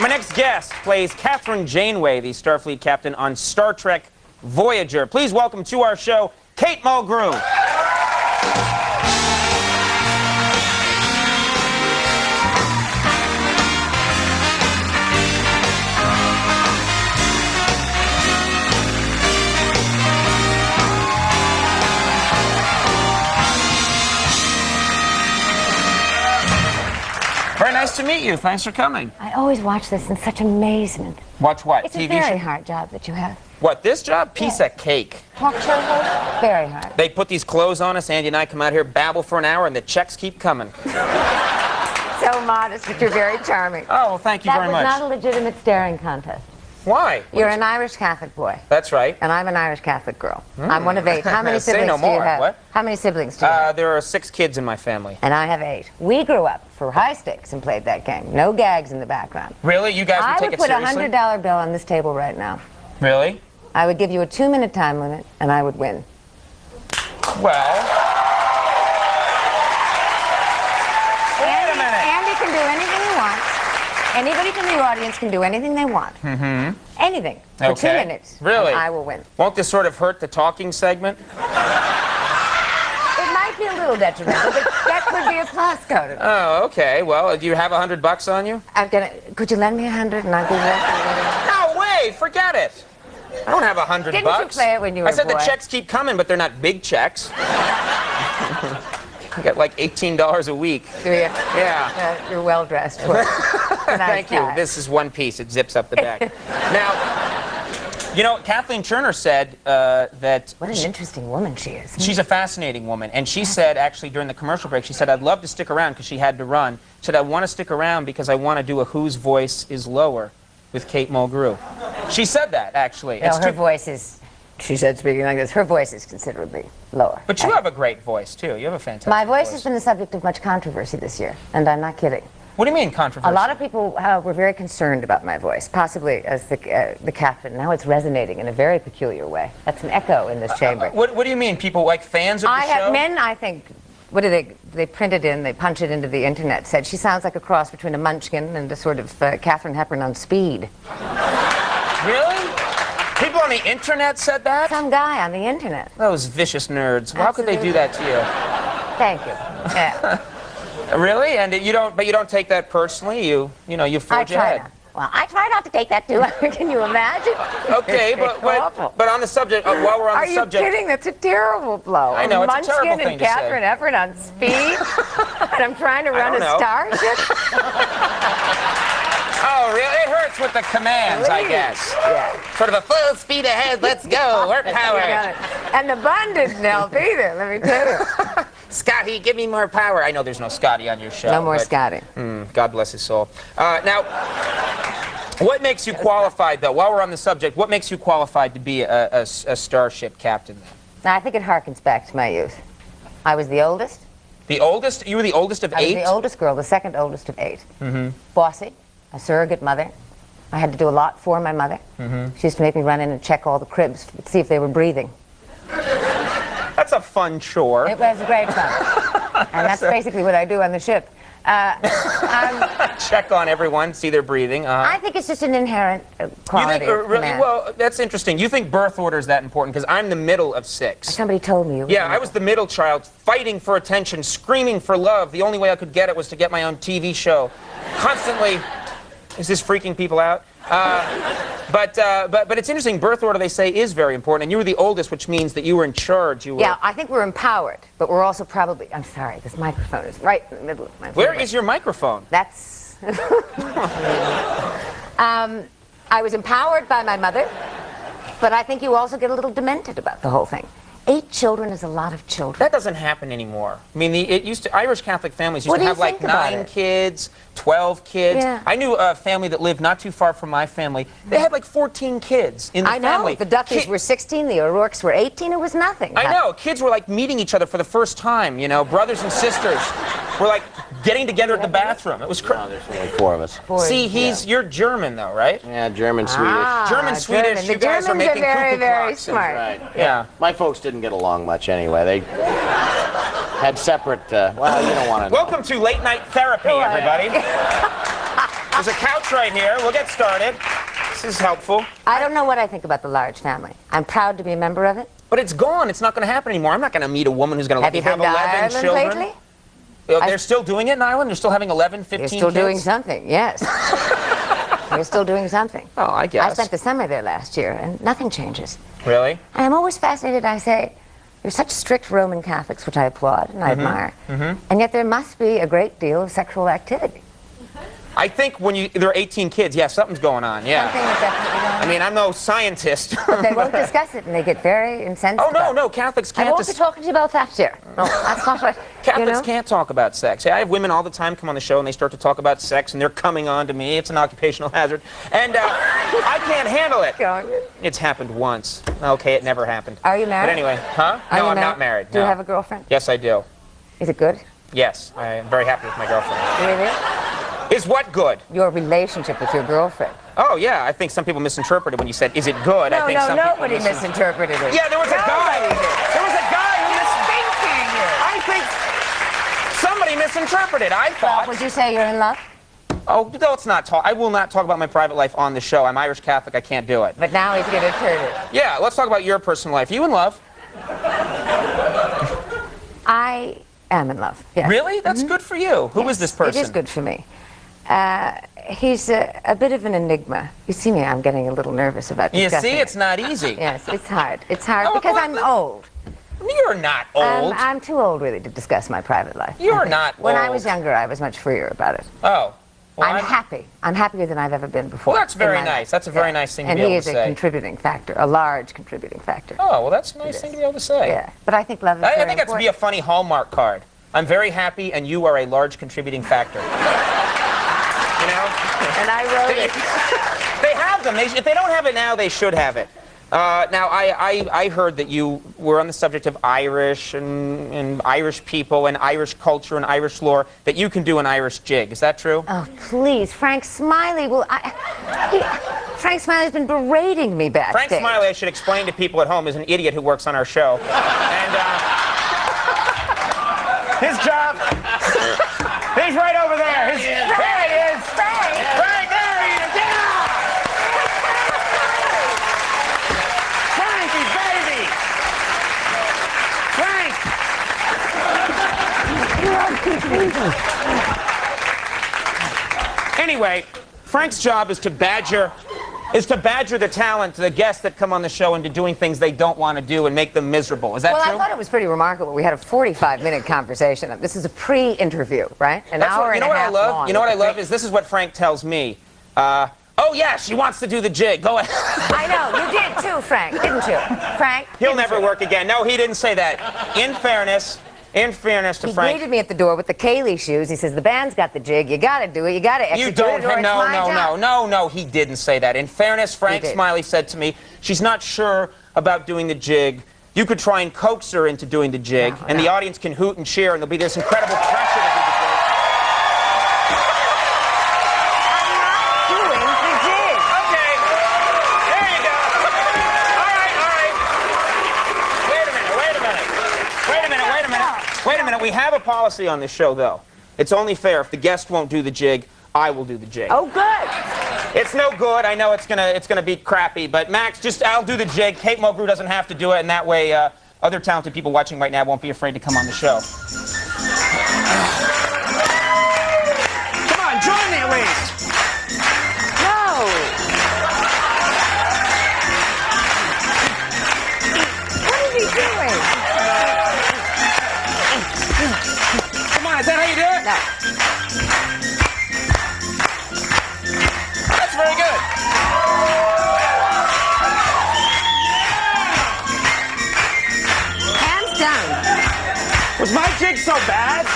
My next guest plays Catherine Janeway, the Starfleet captain on Star Trek Voyager. Please welcome to our show, Kate Mulgrew. Very nice to meet you. Thanks for coming. I always watch this in such amazement. Watch what? It's TV a very show? hard job that you have. What, this job? Piece of cake. Talk show host? Very hard. They put these clothes on us, Andy and I come out here, babble for an hour, and the checks keep coming. So modest, but you're very charming. Oh, well, thank you very much. That was not a legitimate staring contest. Why? You're an Irish Catholic boy. That's right. And I'm an Irish Catholic girl. I'm one of 8. How many Say siblings no do you more. have? What? How many siblings do you have? There are 6 kids in my family. And I have 8. We grew up for high stakes and played that game. No gags in the background. Really? You guys would take it seriously? I would put a $100 bill on this table right now. Really? I would give you a 2-minute time limit, and I would win. Well... Andy can do anything he wants. Anybody from the audience can do anything they want. Mm-hmm. Anything. For 2 minutes. Really? And I will win. Won't this sort of hurt the talking segment? It might be a little detrimental, but that could be a plus, Conan. Oh, okay. Well, do you have $100 on you? Could you lend me 100 and I'll give you No way! Forget it! I don't have $100. Didn't you play it when you were I said a boy? the checks keep coming, but they're not big checks. I get like $18 a week. Do you? Yeah. You're well dressed for it. Thank you. This is one piece. It zips up the back. Now, you know, Kathleen Turner said that... What an interesting woman she is. She's a fascinating woman. And she said, actually, during the commercial break, she said, I'd love to stick around because she had to run. She said, I want to stick around because I want to do a Whose Voice is Lower with Kate Mulgrew. She said that, actually. No, her voice is... She said, speaking like this, her voice is considerably lower. But you have a great voice, too. You have a fantastic My voice has been the subject of much controversy this year, and I'm not kidding. What do you mean, controversy? A lot of people were very concerned about my voice, possibly as the captain. Now it's resonating in a very peculiar way. That's an echo in this chamber. What do you mean? People like fans of the show? Men, I think, what do they print it in, they punch it into the internet, said she sounds like a cross between a munchkin and a sort of Katharine Hepburn on speed. Really? People on the internet said that? Some guy on the internet. Those vicious nerds. How could they do that to you? Thank you. Yeah. Really? And you don't take that personally? You forge ahead. Well, I try not to take that too. Can you imagine? Okay, but on the subject, while we're on the subject... Are you kidding? That's a terrible blow. I know, it's a terrible thing to say. Munchkin and Katharine Hepburn on speed? And I'm trying to run a starship? Oh, really? It hurts with the commands, I guess. Yeah. Sort of a full speed ahead, let's go, work power. And the bun didn't help either, let me tell you. Scotty, give me more power. I know there's no Scotty on your show. No more Scotty. God bless his soul. Now, what makes you qualified, though, while we're on the subject, what makes you qualified to be a starship captain? Now, I think it harkens back to my youth. I was the oldest. The oldest? You were the oldest of 8? I was the oldest girl, the second oldest of 8. Bossy, a surrogate mother. I had to do a lot for my mother. She used to make me run in and check all the cribs, see if they were breathing. That's a fun chore. It was great fun. And that's basically what I do on the ship. Check on everyone, see their breathing. I think it's just an inherent quality of command. Well, that's interesting. You think birth order is that important? Because I'm the middle of 6. Somebody told me you were. Yeah, I was the middle child, fighting for attention, screaming for love. The only way I could get it was to get my own TV show. Constantly... Is this freaking people out? But it's interesting. Birth order, they say, is very important. And you were the oldest, which means that you were in charge. Yeah, I think we're empowered, but we're also probably... I'm sorry, this microphone is right in the middle of my... Where is your microphone? That's... I was empowered by my mother, but I think you also get a little demented about the whole thing. 8 children is a lot of children. That doesn't happen anymore. I mean, Irish Catholic families used to have like 9 kids, 12 kids. Yeah. I knew a family that lived not too far from my family. They had like 14 kids in the family. I know. The Duffys were 16, the O'Rourkes were 18. It was nothing. I know. Kids were like meeting each other for the first time, you know. Brothers and sisters were like getting together at the bathroom. It was crazy. No, there's only 4 of us. See, you're German though, right? Yeah, German, Swedish. German, Swedish. The You guys are Germans making are very, cuckoo very clocks. smart. Right. Yeah. My folks didn't get along much anyway. They had separate, well, you don't want to know. Welcome to Late Night Therapy, everybody. There's a couch right here. We'll get started. This is helpful. I don't know what I think about the large family. I'm proud to be a member of it. But it's gone. It's not going to happen anymore. I'm not going to meet a woman who's going to let me have 11 Ireland children. lately? They're still doing it in Ireland? They're still having 11, 15 They're still kids? doing something, yes. They're still doing something. Oh, I guess. I spent the summer there last year, and nothing changes. Really? And I'm always fascinated. I say, you're such strict Roman Catholics, which I applaud and I admire, and yet there must be a great deal of sexual activity. I think when there are 18 kids, yeah, something's going on, yeah. Something is definitely going on. I mean, I'm no scientist. But they won't discuss it, and they get very incensed. Oh, no, about it. no, Catholics I can't. won't be talking to you about that here. No, that's not what. Catholics can't talk about sex. I have women all the time come on the show and they start to talk about sex and they're coming on to me. It's an occupational hazard. And I can't handle it. It's happened once. Okay, it never happened. Are you married? But anyway, huh? No, I'm not married. Do you no. have a girlfriend? Yes, I do. Is it good? Yes, I am very happy with my girlfriend. Really? Is what good? Your relationship with your girlfriend. Oh, yeah, I think some people misinterpreted when you said, is it good? I think some nobody people misinterpreted it. Yeah, there was a guy. Nobody did. There was a guy who I think somebody misinterpreted. I thought. Would you say you're in love? Oh, no, let's not talk. I will not talk about my private life on the show. I'm Irish Catholic. I can't do it. But now he's going to turn it. Yeah, let's talk about your personal life. You in love? I am in love. Yes. Really? That's good for you. Who is this person? It is good for me. He's a bit of an enigma. You see me, I'm getting a little nervous about You discussing see, it. it's not easy. Yes, it's hard. It's hard Oh, because well, I'm old. You're not old. I'm too old, really, to discuss my private life. You're not When I old. was younger, I was much freer about it. Oh. Well, I'm happy. I'm happier than I've ever been before. Well, that's very in my nice. life. That's a very nice thing to and be able he to is say. a contributing factor, a large contributing factor. Oh, well, that's a nice thing to be able to say. Yeah, but I think love is I very think that's to be a funny Hallmark card. I'm very happy, and you are a large contributing factor. You know? And I wrote it. They have them. If they don't have it now, they should have it. Now, I heard that you were on the subject of Irish and Irish people and Irish culture and Irish lore, that you can do an Irish jig. Is that true? Oh, please, Frank Smiley will... Frank Smiley's been berating me backstage. Frank Smiley, I should explain to people at home, is an idiot who works on our show. And his job... He's right over there. There he is. Frank! Frank, there he is. Yeah! Frankie, baby! Frank! Anyway, Frank's job is to badger the talent, the guests that come on the show, into doing things they don't want to do and make them miserable. Is that Well, true? I thought it was pretty remarkable. We had a 45-minute conversation. This is a pre-interview, right? An hour and a half long. You know what I love is this is what Frank tells me. Oh, yeah, she wants to do the jig. Go ahead. I know. You did too, Frank, didn't you? Frank? He'll never work again. No, he didn't say that. In fairness to He Frank. greeted me at the door with the Kaylee shoes. He says, the band's got the jig. You got to do it. You got to execute You don't. it, or it's my job. No. He didn't say that. In fairness, Frank Smiley said to me, she's not sure about doing the jig. You could try and coax her into doing the jig, and the audience can hoot and cheer, and there'll be this incredible pressure to do the jig. Doing the jig. Okay. There you go. All right. Wait a minute. We have a policy on this show, though. It's only fair. If the guest won't do the jig, I will do the jig. Oh, good. It's no good. I know it's gonna be crappy, but Max, I'll do the jig. Kate Mulgrew doesn't have to do it, and that way other talented people watching right now won't be afraid to come on the show. Come on, join me at least. No. What is he doing? Come on, is that how you do it? No. That's very good. Hands down. Was my jig so bad?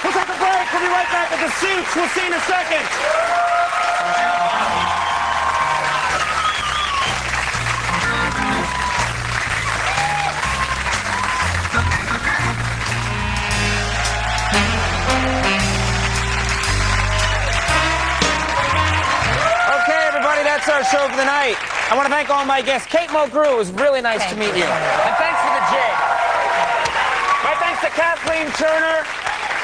We'll take a break. We'll be right back with the suits. We'll see you in a second. Okay, everybody, that's our show for the night. I want to thank all my guests. Kate Mulgrew, it was really nice to meet you. And thanks for the jig. thanks to Kathleen Turner.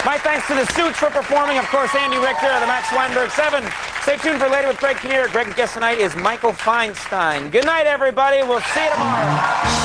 My thanks to the Suits for performing. Of course, Andy Richter, the Max Weinberg 7. Stay tuned for Later with Greg Kinnear. Greg's guest tonight is Michael Feinstein. Good night, everybody. We'll see you tomorrow.